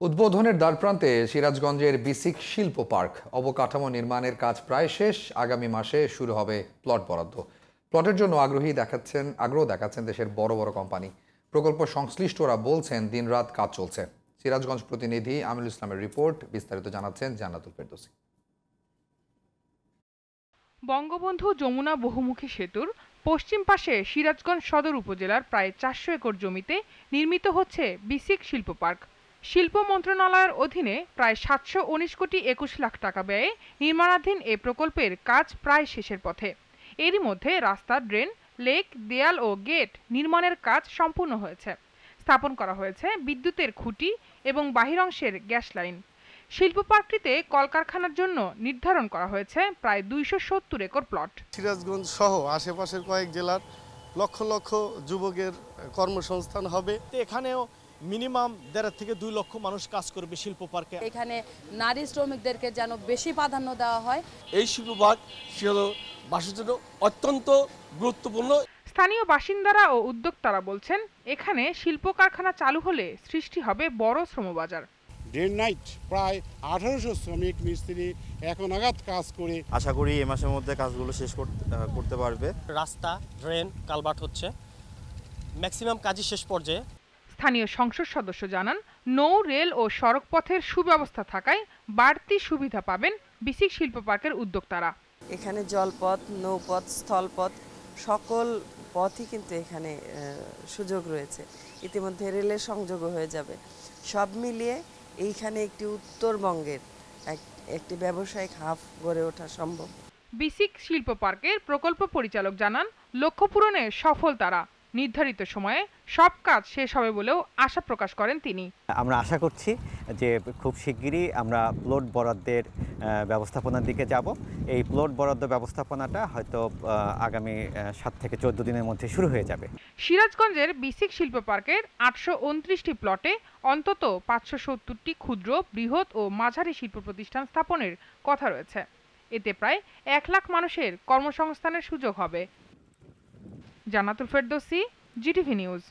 উদ্বোধনের দ্বারপ্রান্তে সিরাজগঞ্জের বিসিক শিল্প পার্ক অবকাঠামো নির্মাণের কাজ প্রায় শেষ। আগামী মাসে শুরু হবে প্লট বরাদ্দ। প্লটের জন্য আগ্রহ দেখাচ্ছেন দেশের বড় বড় কোম্পানি। প্রকল্প সংশ্লিষ্টরা বলছেন দিনরাত কাজ চলছে। সিরাজগঞ্জ প্রতিনিধি আমিনুল ইসলামের রিপোর্ট, বিস্তারিত জানাচ্ছেন জান্নাতুল ফেরদৌসী। বঙ্গবন্ধু যমুনা বহুমুখী সেতুর পশ্চিম পাশে সিরাজগঞ্জ সদর উপজেলার প্রায় ৪০০ একর জমিতে নির্মিত হচ্ছে বিসিক শিল্প পার্ক। শিল্প মন্ত্রণালয়ের অধীনে প্রায় ৭১৯ কোটি ২১ লাখ টাকা ব্যয়ে নির্মাণাধীন এ প্রকল্পের কাজ প্রায় শেষের পথে। এরই মধ্যে রাস্তা, ড্রেন, লেক, দেয়াল ও গেট নির্মাণের কাজ সম্পূর্ণ হয়েছে। স্থাপন করা হয়েছে বিদ্যুতের খুঁটি এবং বাহিরাংশের গ্যাস লাইন। শিল্প পার্কটিতে কলকারখানার জন্য নির্ধারণ করা হয়েছে প্রায় ২৭০ একর প্লট। সিরাজগঞ্জ সহ আশেপাশের কয়েক জেলার লক্ষ লক্ষ যুবকের কর্মসংস্থান হবে। এখানেও মিনিমাম ১.৫ থেকে ২ লক্ষ মানুষ কাজ করবে শিল্প পার্কে। এখানে নারী শ্রমিকদেরকে যেন বেশি প্রাধান্য দেওয়া হয়। এই শিল্প পার্ক বাসের জন্য অত্যন্ত গুরুত্বপূর্ণ। স্থানীয় বাসিন্দারা ও উদ্যোক্তারা বলছেন, এখানে শিল্প কারখানা চালু হলে সৃষ্টি হবে বড় শ্রমবাজার। ডে নাইট প্রায় ১৮০০ শ্রমিক মিস্ত্রি এখন আঘাত কাজ করে। আশা করি এ মাসের মধ্যে কাজগুলো শেষ করতে পারবে। রাস্তা, ড্রেন, কালভার্ট হচ্ছে, ম্যাক্সিমাম কাজই শেষ পর্যায়ে। স্থানীয় সংসদ সদস্য জানান, নৌ, রেল ও সড়ক পথের সুব্যবস্থা থাকায় বাড়তি সুবিধা পাবেন বিসিক শিল্প পার্কের উদ্যোক্তারা। এখানে জলপথ, নৌপথ, স্থলপথ সকল পথই কিন্তু এখানে সুযোগ রয়েছে। ইতিমধ্যে রেলের সংযোগও হয়ে যাবে। সব মিলিয়ে এইখানে একটি উত্তরবঙ্গের একটি ব্যবসায়িক হাব গড়ে ওঠা সম্ভব। বিসিক শিল্প পার্কের প্রকল্প পরিচালক জানান, লক্ষ্য পূরণে সফল তারা। নির্ধারিত সময়ে সব কাজ শেষ হবে বলেও আশা প্রকাশ করেন তিনি। আমরা আশা করছি যে খুব শিগগিরই আমরা প্লট বরাদ্দের ব্যবস্থাপনার দিকে যাব। এই প্লট বরাদ্দ ব্যবস্থাপনাটা হয়তো আগামী ৭ থেকে ১৪ দিনের মধ্যে শুরু হয়ে যাবে। সিরাজগঞ্জের বিসিক শিল্প পার্কের ৮২৯টি প্লটে অন্তত ৫৭০টি ক্ষুদ্র, বৃহৎ ও মাঝারি শিল্প প্রতিষ্ঠান স্থাপনের কথা রয়েছে। এতে প্রায় ১ লাখ মানুষের কর্মসংস্থানের সুযোগ হবে। জান্নাতুল ফেরদৌসী, জিটিভি নিউজ।